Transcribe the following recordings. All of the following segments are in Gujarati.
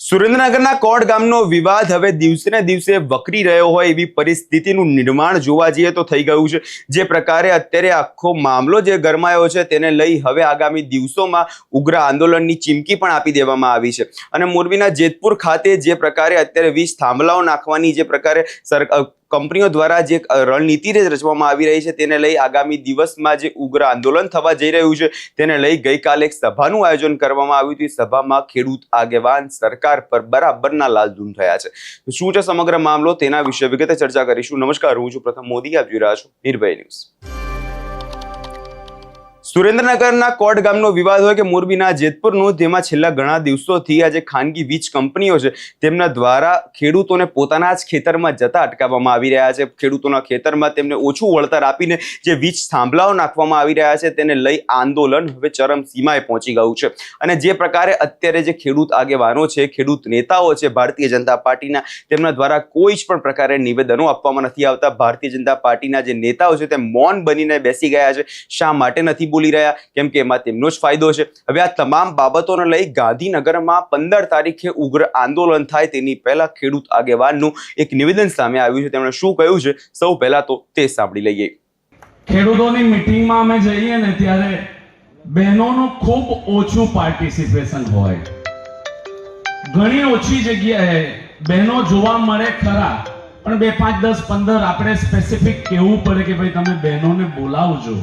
સુરેન્દ્રનગરના કોટ ગામનો વિવાદ હવે દિવસે ને દિવસે વકરી રહ્યો હોય એવી પરિસ્થિતિનું નિર્માણ જોવા જઈએ તો થઈ ગયું છે। જે પ્રકારે અત્યારે આખો મામલો જે ગરમાયો છે તેને લઈ હવે આગામી દિવસોમાં ઉગ્ર આંદોલનની ચીમકી પણ આપી દેવામાં આવી છે। અને મોરબીના જેતપુર ખાતે જે પ્રકારે અત્યારે 20 થાંભલાઓ નાખવાની જે પ્રકારે કંપનીઓ દ્વારા જે રણનીતિ રચવામાં આવી રહી છે તેને લઈ આગામી દિવસમાં જે ઉગ્ર આંદોલન થવા જઈ રહ્યું છે તેને લઈ ગઈકાલે એક સભાનું આયોજન કરવામાં આવ્યું હતું। સભામાં ખેડૂત આગેવાન સરકાર પર બરાબરના લાલધૂમ થયા છે। તો શું છે સમગ્ર મામલો તેના વિશે વિગતે ચર્ચા કરીશું। નમસ્કાર, હું છું પ્રથમ મોદી, આપ જોઈ રહ્યા છો નિર્ભય ન્યૂઝ। સુરેન્દ્રનગરના કોટ ગામનો વિવાદ હોય કે મોરબીના જેતપુરનું, તેમાં છેલ્લા ઘણા દિવસોથી આ જે ખાનગી વીજ કંપનીઓ છે તેમના દ્વારા ખેડૂતોને પોતાના જ ખેતરમાં જતા અટકાવવામાં આવી રહ્યા છે। ખેડૂતોના ખેતરમાં તેમને ઓછું વળતર આપીને જે વીજ થાંભલાઓ નાખવામાં આવી રહ્યા છે તેને લઈ આંદોલન હવે ચરમસીમાએ પહોંચી ગયું છે। અને જે પ્રકારે અત્યારે જે ખેડૂત આગેવાનો છે, ખેડૂત નેતાઓ છે ભારતીય જનતા પાર્ટીના, તેમના દ્વારા કોઈ જ પણ પ્રકારે નિવેદનો આપવામાં નથી આવતા। ભારતીય જનતા પાર્ટીના જે નેતાઓ છે તે મૌન બનીને બેસી ગયા છે। શા માટે નથી બોલી રહ્યા? કેમ કે એમાં તેમનો જ ફાયદો છે। હવે આ તમામ બાબતોને લઈ ગાંધીનગરમાં 15 તારીખે ઉગ્ર આંદોલન થાય તેની પહેલા ખેડૂત આગેવાનનું એક નિવેદન સામે આવ્યું છે। તેમણે શું કહ્યું છે સૌ પહેલા તો તે સાંભળી લઈએ। ખેડૂતોની મીટિંગમાં અમે જઈએ ને ત્યારે બહેનોનું ખૂબ ઓછું પાર્ટિસિપેશન હોય। ઘણી ઓછી જગ્યાએ બહેનો જોવા મળે ખરા, પણ 2, 5, 10, 15 આપણે સ્પેસિફિક કહેવું પડે કે ભાઈ તમે બહેનોને બોલાવજો,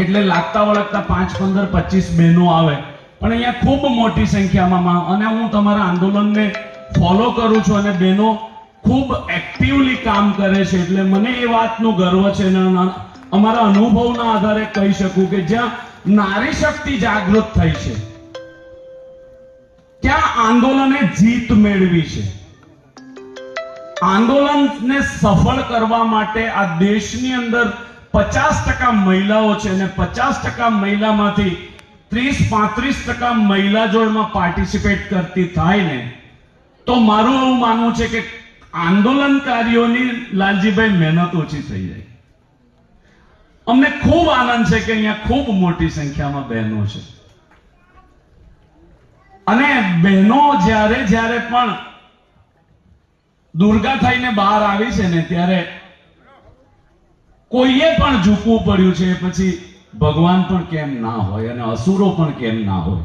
એટલે લાગતા વળગતા 5, 15, 25 બહેનો આવે। પણ અહીંયા ખૂબ મોટી સંખ્યામાં, અને હું તમારા આંદોલનને ફોલો કરું છું અને બહેનો ખૂબ એક્ટિવલી કામ કરે છે, એટલે મને એ વાતનું ગર્વ છે અને અમારા અનુભવના આધારે કહી શકું કે જ્યાં નારી શક્તિ જાગૃત થઈ છે ત્યાં આંદોલને જીત મેળવી છે। આંદોલનને સફળ કરવા માટે આ દેશની અંદર 50% મહિલાઓ છે અને 50% મહિલામાંથી 30-35% મહિલા જો એમાં પાર્ટિસિપેટ કરતી થાય ને તો મારું એવું માનવું છે કે આંદોલનકારીઓની લાલજીભાઈ મહેનત ઓછી થઈ જાય। અમને ખૂબ આનંદ છે કે અહીંયા ખૂબ મોટી સંખ્યામાં બહેનો છે અને બહેનો જ્યારે પણ દુર્ગા થઈને બહાર આવી છે ને ત્યારે કોઈએ પણ ઝૂકવું પડ્યું છે, પછી ભગવાન પણ કેમ ના હોય અને અસુરો પણ કેમ ના હોય।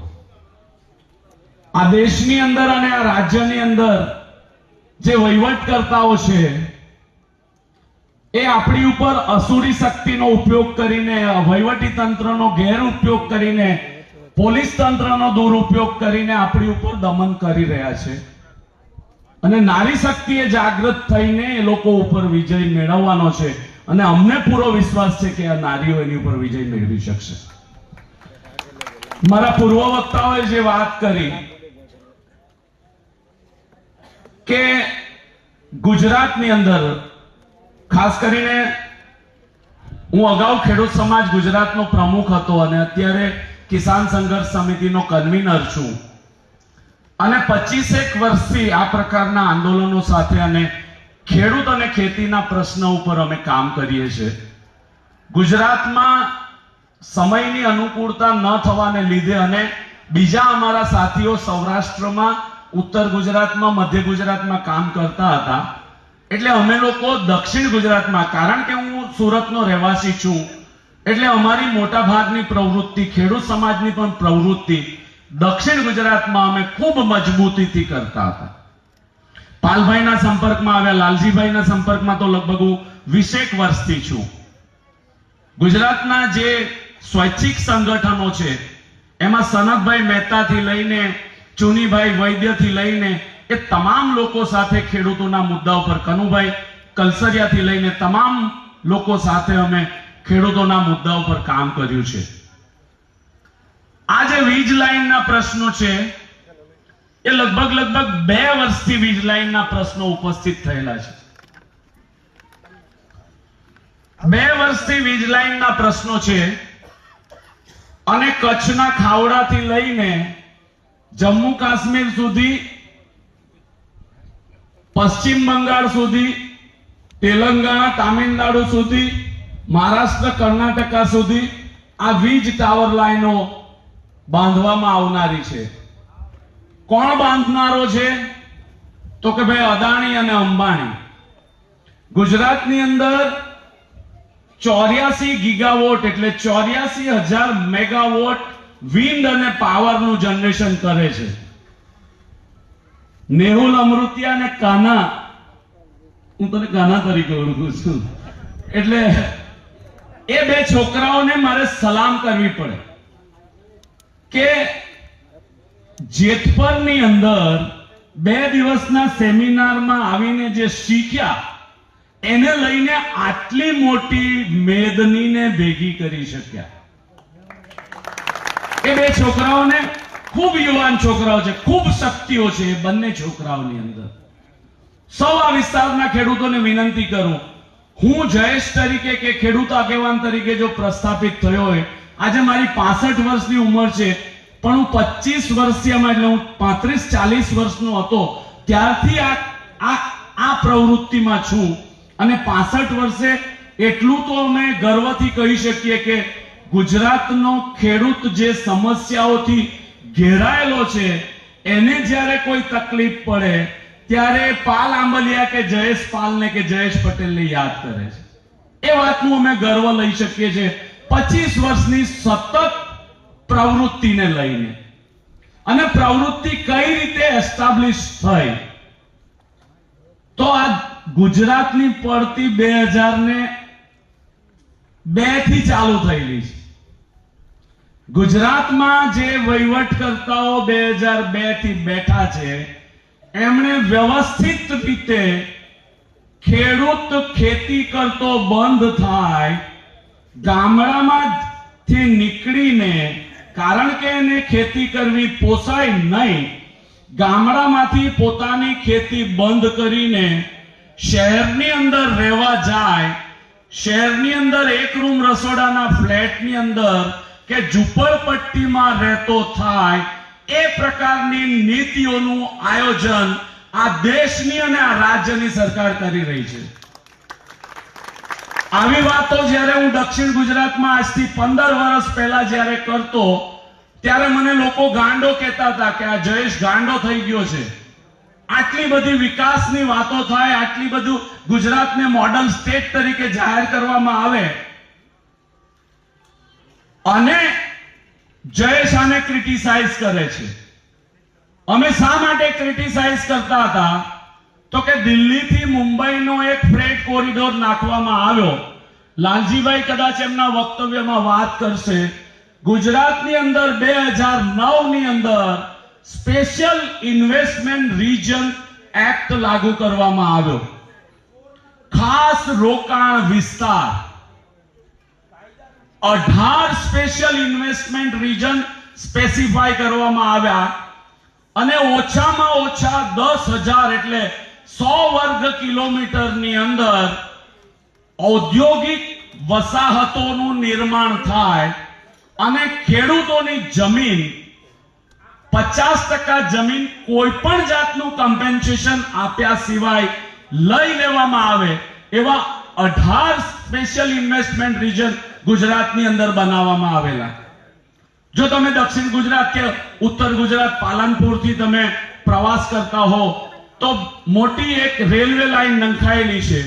આ દેશની અંદર અને આ રાજ્યની અંદર જે વહીવટકર્તાઓ છે એ આપણી ઉપર અસુરી શક્તિનો ઉપયોગ કરીને, વહીવટી તંત્રનો ગેરઉપયોગ કરીને, પોલીસ તંત્રનો દુરુપયોગ કરીને આપણી ઉપર દમન કરી રહ્યા છે અને નારી શક્તિએ જાગૃત થઈને એ લોકો ઉપર વિજય મેળવવાનો છે અને અમને પૂરો વિશ્વાસ છે કે આ નારીઓ એની ઉપર વિજય મેળવી શકશે। મારા પૂર્વ વક્તાઓએ જે વાત કરી કે ગુજરાતની અંદર, ખાસ કરીને હું અગાઉ ખેડૂત સમાજ ગુજરાતનો પ્રમુખ હતો અને અત્યારે કિસાન સંઘર્ષ સમિતિનો કન્વીનર છું અને 25 વર્ષથી આ પ્રકારના આંદોલનો સાથે અને ખેડૂત અને ખેતીના પ્રશ્ન ઉપર અમે કામ કરીએ છીએ। ગુજરાતમાં સમયની અનુકૂળતા ન થવાને લીધે અને બીજા અમારા સાથીઓ સૌરાષ્ટ્રમાં, ઉત્તર ગુજરાતમાં, મધ્ય ગુજરાતમાં કામ કરતા હતા, એટલે અમે લોકો દક્ષિણ ગુજરાતમાં, કારણ કે હું સુરતનો રહેવાસી છું એટલે અમારી મોટા ભાગની પ્રવૃત્તિ, ખેડૂત સમાજની પણ પ્રવૃત્તિ દક્ષિણ ગુજરાતમાં અમે ખૂબ મજબૂતીથી કરતા હતા। પાલભાઈના સંપર્કમાં આવ્યા, લાલજીભાઈના સંપર્કમાં તો લગભગ હું 20 વર્ષથી છું। ગુજરાતના જે સ્વૈચ્છિક સંગઠનો છે એમાં સનતભાઈ મહેતાથી લઈને ચુનીભાઈ વૈદ્યથી લઈને એ તમામ લોકો સાથે ખેડૂતોના મુદ્દા ઉપર, કનુભાઈ કલસરિયાથી લઈને તમામ લોકો સાથે અમે ખેડૂતોના મુદ્દા ઉપર કામ કર્યું છે। આ જે વીજ લાઈનના પ્રશ્નો છે એ લગભગ 2 વર્ષથી વીજ લાઈનના પ્રશ્નો ઉપસ્થિત થયેલા છે। 2 વર્ષથી વીજ લાઈનના પ્રશ્નો છે અને કચ્છના ખાવડાથી લઈને જમ્મુ કાશ્મીર સુધી, પશ્ચિમ બંગાળ સુધી, તેલંગાણા, તામિલનાડુ સુધી, મહારાષ્ટ્ર, કર્ણાટકા સુધી આ વીજ ટાવર લાઈનો બાંધવામાં આવનારી છે। કોણ બાંધનારો છે? તો કે ભાઈ અદાણી અને અંબાણી. ગુજરાતની અંદર 84 ગીગાવોટ એટલે 84,000 મેગાવોટ વિન્ડ અને પાવરનું જનરેશન કરે છે. નેહુલ અમૃતિયા અને કાના, હું તને કાના તરીકે ઓળખું છું, એટલે એ બે છોકરાઓને મારે સલામ કરવી પડે કે જેતપરની અંદર 2 દિવસના સેમિનારમાં આવીને જે શીખ્યા એને લઈને આટલી મોટી મેદનીને ભેગી કરી શક્યા. એ બે છોકરાઓને, ખૂબ યુવાન છોકરાઓ છે, ખૂબ શક્તિઓ છે એ બંને છોકરાઓની અંદર. સૌ આ વિસ્તારના ખેડૂતોને વિનંતી કરું, હું જયેશ તરીકે કે ખેડૂત આગેવાન તરીકે જો પ્રસ્થાપિત થયો હોય, આજે મારી 65 વર્ષની ઉંમર છે, પણ હું 25 વર્ષીયમાં એટલે હું 35-40 વર્ષનો હતો ત્યારથી આ પ્રવૃત્તિમાં છું. અને 65 વર્ષે એટલું તો અમે ગર્વથી કહી શકીએ કે ગુજરાતનો ખેડૂત જે સમસ્યાઓથી ઘેરાયેલો છે એને જ્યારે કોઈ તકલીફ પડે ત્યારે પાલ આંબલિયા કે જયેશ પાલને કે જયેશ પટેલને યાદ કરે છે. એ વાતનું અમે ગર્વ લઈ શકીએ છીએ 25 વર્ષની સતત પ્રવૃત્તિને લઈને. અને પ્રવૃત્તિ કઈ રીતે એસ્ટાબ્લિશ થઈ, તો આ ગુજરાતની પડતી 2002 થી ચાલુ થયેલી છે. ગુજરાતમાં જે વહીવટકર્તાઓ 2002 થી બેઠા છે એમણે વ્યવસ્થિત રીતે ખેડૂત ખેતી કરતો બંધ થાય, ગામડામાંથી નીકળીને, કારણ કે એને ખેતી કરવી પોસાય નહીં, ગામડામાંથી પોતાની ખેતી બંધ કરીને શહેરની અંદર રહેવા જાય, શહેરની અંદર એક રૂમ રસોડાના ફ્લેટની અંદર કે ઝૂંપડપટ્ટીમાં રહેતો થાય, એ પ્રકારની નીતિઓનું આયોજન આ દેશની અને આ રાજ્યની સરકાર કરી રહી છે. આવી વાતો જ્યારે હું દક્ષિણ ગુજરાતમાં આજથી 15 વર્ષ પહેલા જ્યારે કરતો ત્યારે મને લોકો ગાંડો કહેતા હતા કે આ જયેશ ગાંડો થઈ ગયો છે. આટલી બધી વિકાસની વાતો થાય, આટલી બધું ગુજરાતને મોડલ સ્ટેટ તરીકે જાહેર કરવામાં આવે અને જયેશ આને ક્રિટિસાઇઝ કરે છે. અમે શા માટે ક્રિટિસાઇઝ કરતા હતા? તો કે દિલ્હીથી મુંબઈનો એક ફ્રેટ કોરિડોર નાખવામાં આવ્યો. લાલજીભાઈ કદાચ એમના વક્તવ્યમાં વાત કરશે. ગુજરાતની અંદર 2009 ની અંદર સ્પેશિયલ ઇન્વેસ્ટમેન્ટ રીજન એક્ટ લાગુ કરવામાં આવ્યો. ખાસ રોકાણ વિસ્તાર 18 સ્પેશિયલ ઇન્વેસ્ટમેન્ટ રીજન સ્પેસિફાઈ કરવામાં આવ્યા અને ઓછામાં ઓછા 10,000 એટલે 100 વર્ગ કિલોમીટરની અંદર ઔદ્યોગિક વસાહતોનું નિર્માણ થાય અને ખેડૂતોની જમીન 50% જમીન કોઈ પણ જાતનું કમ્પેન્સેશન આપ્યા સિવાય લઈ લેવામાં આવે એવા 18 સ્પેશિયલ ઇન્વેસ્ટમેન્ટ રીજન ગુજરાતની અંદર બનાવવામાં આવેલા. જો તમે દક્ષિણ ગુજરાત કે ઉત્તર ગુજરાત પાલનપુરથી તમે પ્રવાસ કરતા હો તો મોટી એક રેલવે લાઈન નંખાયેલી છે.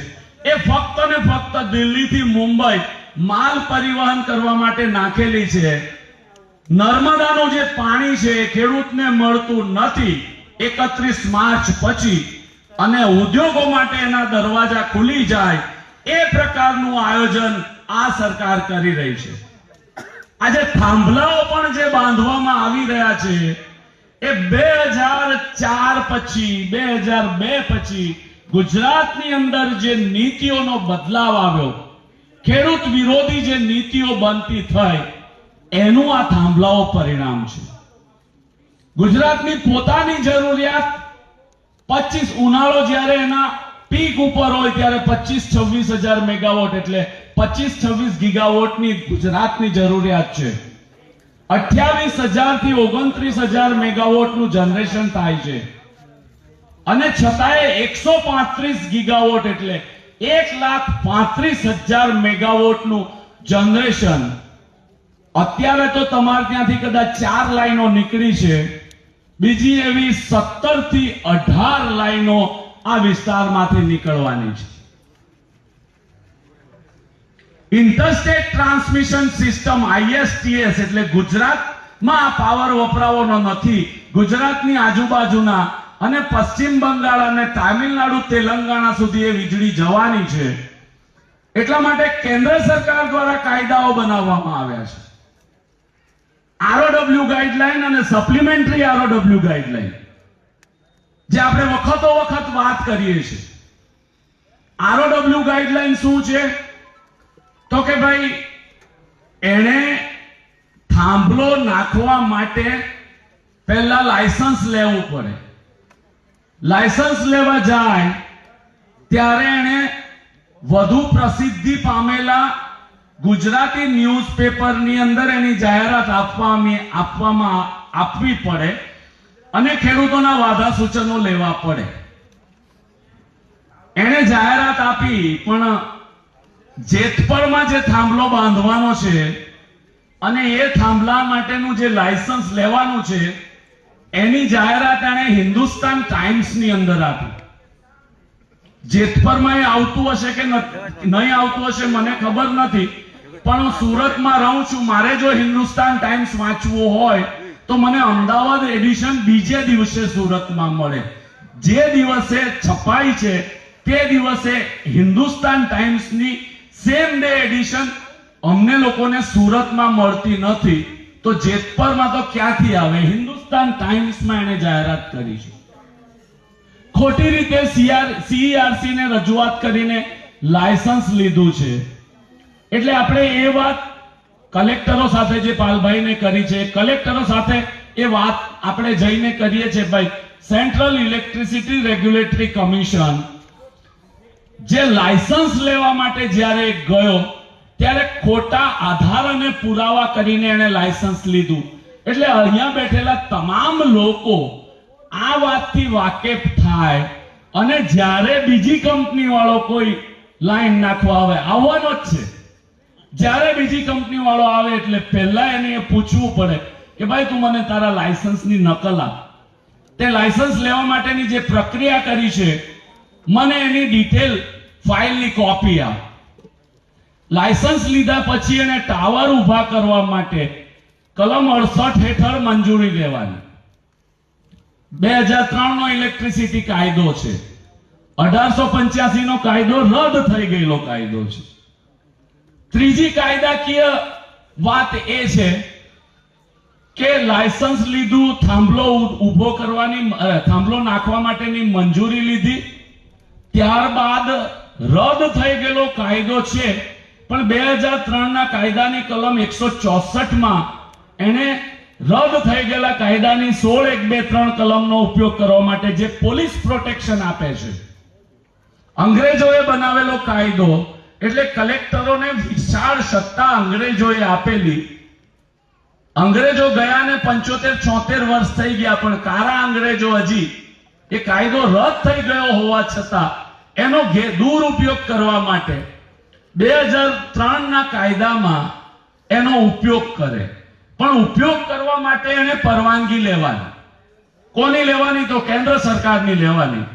એ ફક્ત ને ફક્ત દિલ્હીથી મુંબઈ માલ પરિવહન કરવા માટે નાખેલી છે. નર્મદાનું જે પાણી છે એ ખેડૂતને મળતું નથી 31 માર્ચ પછી, અને ઉદ્યોગો માટે એના દરવાજા ખુલી જાય એ પ્રકારનું આયોજન આ સરકાર કરી રહી છે. આજે થાંભલાઓ પણ જે બાંધવામાં આવી રહ્યા છે એ 2004 પછી 2002 પછી ગુજરાતની અંદર જે નીતિઓનો બદલાવ આવ્યો, ખેડૂત વિરોધી જે નીતિઓ બનતી થઈ એનું આ થાંભલાઓ પરિણામ છે. ગુજરાતની પોતાની જરૂરિયાત 25 ઉનાળો જ્યારે એના પીક ઉપર હોય ત્યારે 25-26 હજાર મેગાવોટ એટલે 25-26 ગીગાવોટની ગુજરાતની જરૂરિયાત છે. 28,000 થી 29,000 મેગાવોટનું જનરેશન થાય છે અને છતાંય 135 ગીગાવોટ એટલે 1,35,000 મેગાવોટનું જનરેશન. અત્યારે તો તમારે ત્યાંથી કદાચ 4 લાઈનો નીકળી છે બીજી એવી 17 થી 18 લાઈનો આ વિસ્તારમાંથી નીકળવાની છે. ઇન્ટરસ્ટેટ ટ્રાન્સમિશન સિસ્ટમ ISTS એટલે ગુજરાતમાં આ પાવર વપરાવાનો નથી. ગુજરાતની આજુબાજુના અને પશ્ચિમ બંગાળ અને તામિલનાડુ તેલંગાણા સુધી એ વીજળી જવાની છે. એટલા માટે કેન્દ્ર સરકાર દ્વારા કાયદાઓ બનાવવામાં આવ્યા છે. ROW ગાઈડલાઈન અને સપ્લિમેન્ટરી ROW ગાઈડલાઈન જે આપણે વખતો વખત વાત કરીએ છીએ. ROW ગાઈડલાઈન શું છે? તો કે ભાઈ એને થાંભલો નાખવા માટે પહેલા લાયસન્સ લેવું પડે. લાયસન્સ લેવા જાય ત્યારે એને વધુ પ્રસિદ્ધિ પામેલા ગુજરાતી ન્યૂઝપેપરની અંદર એની જાહેરાત આપવી પડે અને ખેડૂતોના વાધા સૂચનો લેવા પડે. એને જાહેરાત આપી, પણ જેતપરમાં જે થાંભલો બાંધવાનો છે અને એ થાંભલા માટેનું જે લાયસન્સ લેવાનું છે એની જાહેરાત એણે હિન્દુસ્તાન ટાઈમ્સની અંદર આપી. જેતપરમાં એ આવતું હશે કે નહીં આવતું હશે મને ખબર નથી, પણ હું સુરતમાં રહું છું. મારે જો હિન્દુસ્તાન ટાઈમ્સ વાંચવું હોય તો મને અમદાવાદ એડિશન બીજે દિવસે સુરતમાં મળે. જે દિવસે છપાઈ છે તે દિવસે હિન્દુસ્તાન ટાઈમ્સની સેમ ડે એડિશન અમને લોકોને સુરતમાં મળતી નથી. તો જેતપરમાં તો ક્યાંથી આવે? હિન્દુસ્તાન ટાઈમ્સમાં એને જાહેરાત કરી છે. ખોટી રીતે CERC ને રજૂઆત કરીને લાયસન્સ લીધું છે. એટલે આપણે એ વાત કલેક્ટરો સાથે જે પાલભાઈને કરી છે, કલેક્ટરો સાથે એ વાત આપણે જઈને કરીએ છીએ. ભાઈ, સેન્ટ્રલ ઇલેક્ટ્રિસિટી રેગ્યુલેટરી કમિશન જે લાયસન્સ લેવા માટે જ્યારે ગયો ત્યારે ખોટા આધાર અને પુરાવા કરીને એને લાયસન્સ લીધું. એટલે અહીંયા બેઠેલા તમામ લોકો આ વાતથી વાકેફ થાય અને જ્યારે બીજી કંપની વાળો કોઈ લાઈન નાખવા આવે, આવવાનો જ છે, જ્યારે બીજી કંપની વાળો આવે એટલે પહેલા એને પૂછવું પડે કે ભાઈ તું મને તારા લાયસન્સની નકલ આપ. તે લાયસન્સ લેવા માટેની જે પ્રક્રિયા કરી છે મને એની ડિટેલ ફાઇલની કોપી આપ. લાયસન્સ લીધા પછી એને ટાવર ઊભા કરવા માટે કલમ 68 હેઠળ મંજૂરી લેવાની. 2003 નો ઇલેક્ટ્રિસિટી કાયદો છે. 1885 નો કાયદો રદ થઈ ગયેલો કાયદો છે. ત્રીજી કાયદાકીય વાત એ છે કે લાયસન્સ લીધું, થાંભલો ઊભો કરવાની, થાંભલો નાખવા માટેની મંજૂરી લીધી, ત્યારબાદ રદ થઈ ગયેલો કાયદો છે. પણ 2003 ના કાયદાની કલમ 164 માં એને રદ થઈ ગયેલા કાયદાની 16(1)(2)(3) કલમનો ઉપયોગ કરવા માટે જે પોલીસ પ્રોટેક્શન આપે છે. અંગ્રેજોએ બનાવેલો કાયદો એટલે કલેક્ટરોને વિશાળ સત્તા અંગ્રેજોએ આપેલી. અંગ્રેજો ગયા ને 75-76 વર્ષ થઈ ગયા, પણ કારા અંગ્રેજો હજી એ કાયદો રદ થઈ ગયો હોવા છતાં એનો દુરુપયોગ કરવા માટે 2003 ના કાયદામાં એનો ઉપયોગ કરે. પણ ઉપયોગ કરવા માટે એને પરવાનગી લેવાની. કોની લેવાની? તો કેન્દ્ર સરકારની લેવાની.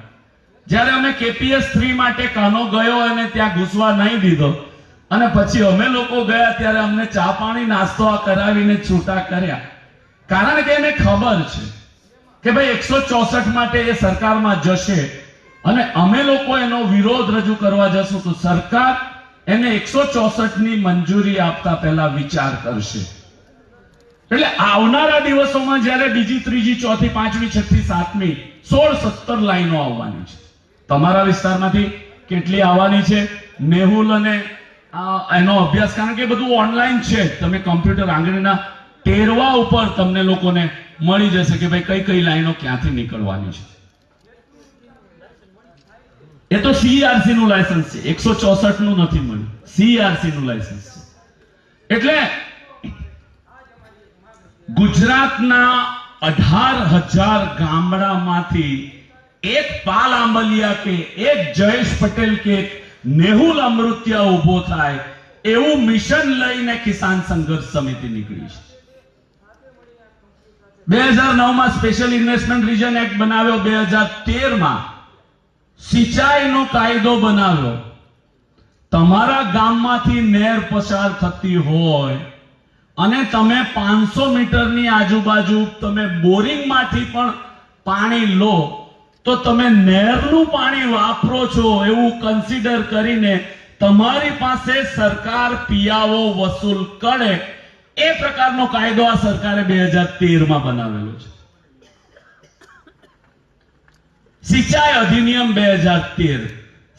જ્યારે અમે KPS 3 માટે કાનો ગયો અને ત્યાં ઘૂસવા નહીં દીધો અને પછી અમે લોકો ગયા ત્યારે અમને ચા પાણી નાસ્તો કરાવીને છૂટા કર્યા. કારણ કે એને ખબર છે કે ભાઈ 164 માટે એ સરકારમાં જશે અને અમે લોકો એનો વિરોધ રજૂ કરવા જશું તો સરકાર એને 164 ની મંજૂરી આપતા પહેલા વિચાર કરશે. એટલે આવનારા દિવસોમાં જ્યારે બીજી, ત્રીજી, ચોથી, પાંચમી, છઠ્ઠી, સાતમી 16-17 લાઈનો આવવાની છે. તમારા વિસ્તારમાંથી કેટલી આવવાની છે? મેહુલ અને એનો અભ્યાસ, કારણ કે બધું ઓનલાઈન છે. તમે કમ્પ્યુટર આંગળીના ટેરવા ઉપર તમને લોકોને મળી જશે કે ભાઈ કઈ કઈ લાઈનો ક્યાંથી નીકળવાની છે. એ તો CERC નું લાયસન્સ છે, 164 નું નથી મળ્યું. CERC નું લાયસન્સ છે. એટલે ગુજરાતના 18,000 ગામડામાંથી એક પાલ આંબલિયા કે એક જયેશ પટેલ કે એક નેહુલ અમૃતિયા ઉભો થાય એવું મિશન લઈને કિસાન સંઘર્ષ સમિતિ નીકળી છે. 2009માં સ્પેશિયલ ઇન્વેસ્ટમેન્ટ રિજન એક્ટ બનાવ્યો, 2013માં સિંચાઈનો કાયદો બનાવ્યો. તમારા ગામમાંથી નહેર પસાર થતી હોય અને તમે 500 મીટરની આજુબાજુ તમે બોરિંગમાંથી પણ પાણી લો તો તમે નહેરનું પાણી વાપરો છો એવું કન્સિડર કરીને તમારી પાસે સરકાર પિયાવો વસૂલ કરે એ પ્રકારનો કાયદો આ સરકારે 2013માં બનાવેલો છે. સિંચાઈ અધિનિયમ 2013.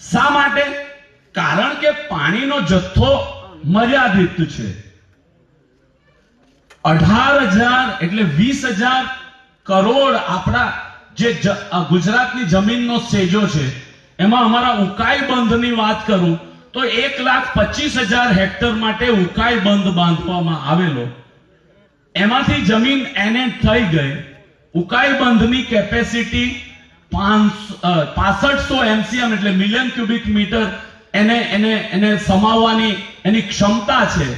શા માટે? કારણ કે પાણીનો જથ્થો મર્યાદિત છે. 18,000 એટલે 20,000 કરોડ આપણા જે ગુજરાતની જમીનનો સેજો છે એમાં અમારા ઉકાઈ બંધની વાત કરું તો 1,25,000 હેક્ટર માટે ઉકાઈ બંધ બાંધવામાં આવેલો. એમાંથી જમીન એને થઈ ગઈ. ઉકાઈ બંધની કેપેસિટી 6500 MCM એટલે મિલિયન ક્યુબિક મીટર એને સમાવવાની એની ક્ષમતા છે.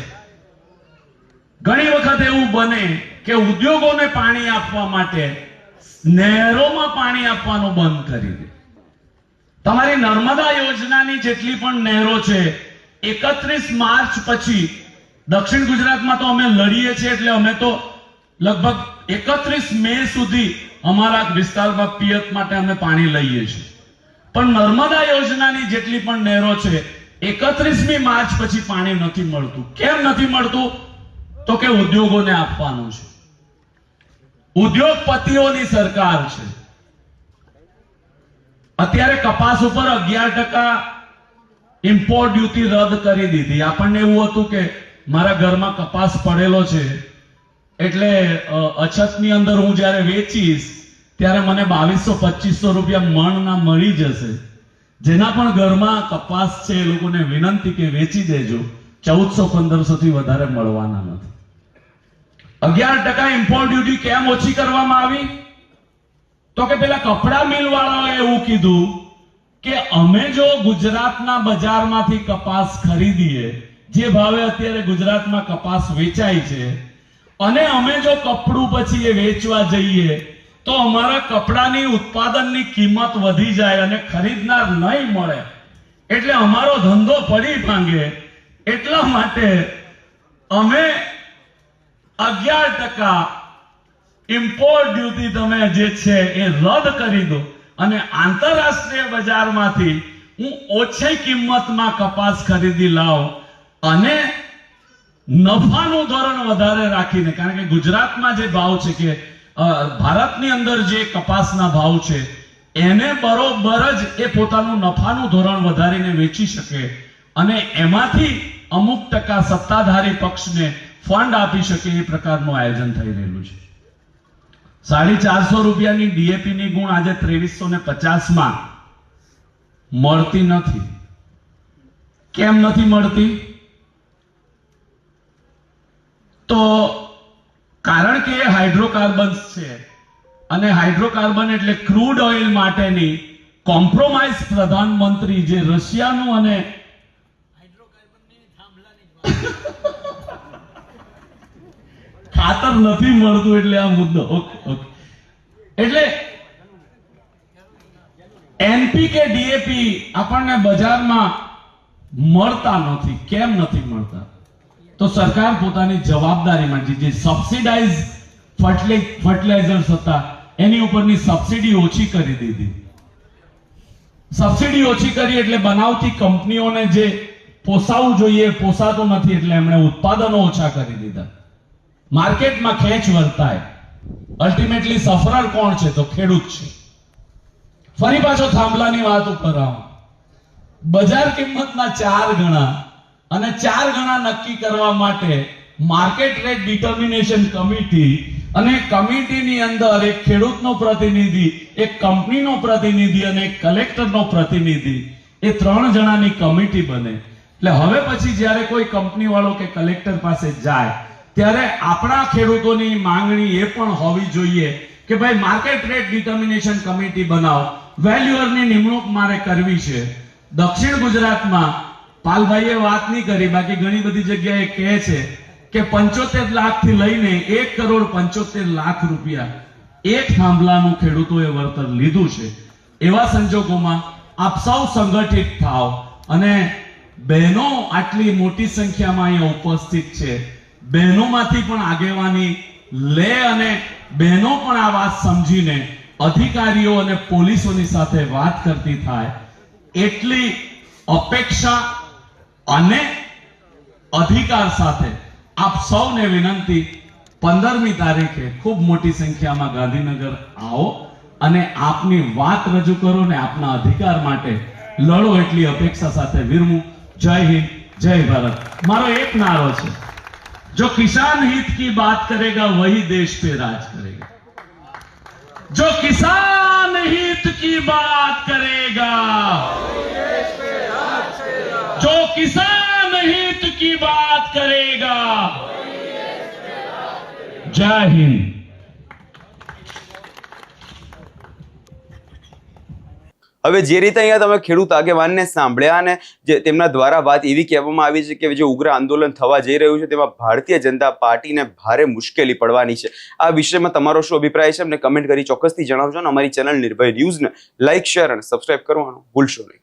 ઘણી વખત એવું બને કે ઉદ્યોગોને પાણી આપવા માટે નહેરોમાં પાણી આપવાનું બંધ કરી દે. તમારી નર્મદા યોજનાની જેટલી પણ નહેરો છે 31 માર્ચ પછી દક્ષિણ ગુજરાતમાં તો અમે લડીએ છીએ એટલે અમે તો લગભગ 31 મે સુધી અમારા વિસ્તારમાં પિયત માટે અમે પાણી લઈએ છીએ. પણ નર્મદા યોજનાની જેટલી પણ નહેરો છે 31મી માર્ચ પછી પાણી નથી મળતું. કેમ નથી મળતું? તો કે ઉદ્યોગોને આપવાનું છે. ઉદ્યોગપતિઓની સરકાર છે. અત્યારે કપાસ ઉપર 11% ઇમ્પોર્ટ ડ્યુટી રદ કરી દીધી. આપણને એવું હતું કે મારા ઘરમાં કપાસ પડેલો છે એટલે અછતની અંદર હું જ્યારે વેચીશ ત્યારે મને 2200-2500 રૂપિયા મણના મળી જશે. જેના પણ ઘરમાં કપાસ છે એ લોકોને વિનંતી કે વેચી દેજો, 1400-1500 થી વધારે મળવાના નથી. 11% ઇમ્પોર્ટ ડ્યુટી કેમ ઓછી કરવામાં આવી? તો કે પેલા કપડા મિલ વાળાઓએ એવું કીધું કે અમે જો ગુજરાતના બજારમાંથી કપાસ ખરીદીએ, જે ભાવે અત્યારે ગુજરાતમાં કપાસ વેચાય છે, અને અમે જો કપડું પછી એ વેચવા જઈએ તો અમારા કપડાની ઉત્પાદનની કિંમત વધી જાય અને ખરીદનાર નહીં મળે, એટલે અમારો ધંધો પડી ભાંગે. એટલા માટે અમે 11% ઇમ્પોર્ટ ડ્યુટી તમે જે છે એ રદ કરી દો અને આંતરરાષ્ટ્રીય બજારમાંથી હું ઓછી કિંમતમાં કપાસ ખરીદી લાવ અને નફાનું ધોરણ વધારે રાખીને, કારણ કે ગુજરાતમાં જે ભાવ છે કે ભારતની અંદર જે કપાસના ભાવ છે એને બરોબર જ એ પોતાનું નફાનું ધોરણ વધારીને વેચી શકે અને એમાંથી અમુક ટકા સત્તાધારી પક્ષને ફંડ આપી શકે એ પ્રકારનું આયોજન થઈ રહેલું છે. 450 રૂપિયાની ડીએપી ની ગુણ આજે 2350માં મળતી નથી. કેમ નથી મળતી? તો કારણ કે એ હાઇડ્રોકાર્બન્સ છે અને હાઇડ્રોકાર્બન એટલે ક્રૂડ ઓઇલ માટેની કોમ્પ્રોમાઇઝ પ્રધાનમંત્રી જે રશિયાનું અને ખાતર નથી મળતું એટલે આ મુદ્દો. ઓકે. એટલે એનપીકે ડીએપી આપણને બજારમાં મળતા નથી. કેમ નથી મળતા? તો સરકાર પોતાની જવાબદારીમાં જે સબસિડાઇઝ ફર્ટિલાઇઝર્સ હતા એની ઉપરની સબસિડી ઓછી કરી દીધી. સબસિડી ઓછી કરી એટલે બનાવતી કંપનીઓને જે પોસાવું જોઈએ પોસાતું નથી એટલે એમણે ઉત્પાદનો ઓછા કરી દીધા. માર્કેટમાં ખેંચ વર્તાય. અલ્ટિમેટલી સફરર કોણ છે? તો ખેડૂત છે. ફરી પાછો થાંભલાની વાત ઉપર આવો. બજાર કિંમતના 4 ગણા અને 4 ગણા નક્કી કરવા માટે માર્કેટ રેટ ડિટર્મિનેશન કમિટી અને કમિટીની અંદર એક ખેડૂતનો પ્રતિનિધિ, એક કંપનીનો પ્રતિનિધિ અને એક કલેક્ટરનો પ્રતિનિધિ, એ 3 જણાની કમિટી બને. એટલે હવે પછી જ્યારે કોઈ કંપની વાળો કે કલેક્ટર પાસે જાય ત્યારે આપણા ખેડૂતોની માંગણી એ પણ હોવી જોઈએ કે ભાઈ માર્કેટ રેટ ડિટર્મિનેશન કમિટી બનાવો, વેલ્યુઅરની નિમણૂક મારે કરવી છે. દક્ષિણ ગુજરાતમાં પાલભાઈએ વાત નહીં કરી, બાકી ઘણી બધી જગ્યાએ કહે છે કે 75 લાખથી લઈને 1,75,00,000 રૂપિયા એક થાંભલાનું ખેડૂતોએ વળતર લીધું છે. એવા સંજોગોમાં આપ સૌ સંગઠિત થાવ અને બહેનો આટલી મોટી સંખ્યામાં અહીંયા ઉપસ્થિત છે, બહેનોમાંથી પણ આગેવાની લે અને બહેનો પણ આ વાત સમજીને અધિકારીઓ અને પોલીસોની સાથે વાત કરતી થાય એટલી અપેક્ષા અને અધિકાર સાથે આપ સૌને વિનંતી, 15મી તારીખે ખૂબ મોટી સંખ્યામાં ગાંધીનગર આવો અને આપની વાત રજૂ કરો ને આપના અધિકાર માટે લડો એટલી અપેક્ષા સાથે વિરમું. જય હિન્દ, જય ભારત. મારો એક નારો છે, જો કિसान हित की बात करेगा वही देश पे राज करेगा. जो किसान हित की बात करेगा, जो किसान हित की बात करेगा. जय हिंद. હવે જે રીતે અહીંયા તમે ખેડૂત આગેવાનને સાંભળ્યા અને જે તેમના દ્વારા વાત એવી કહેવામાં આવી છે કે જે ઉગ્ર આંદોલન થવા જઈ રહ્યું છે તેમાં ભારતીય જનતા પાર્ટીને ભારે મુશ્કેલી પડવાની છે. આ વિષયમાં તમારો શું અભિપ્રાય છે અમને કમેન્ટ કરી ચોક્કસથી જણાવજો અને અમારી ચેનલ નિર્ભય ન્યૂઝને લાઇક, શેર અને સબસ્ક્રાઇબ કરવાનું ભૂલશો નહીં.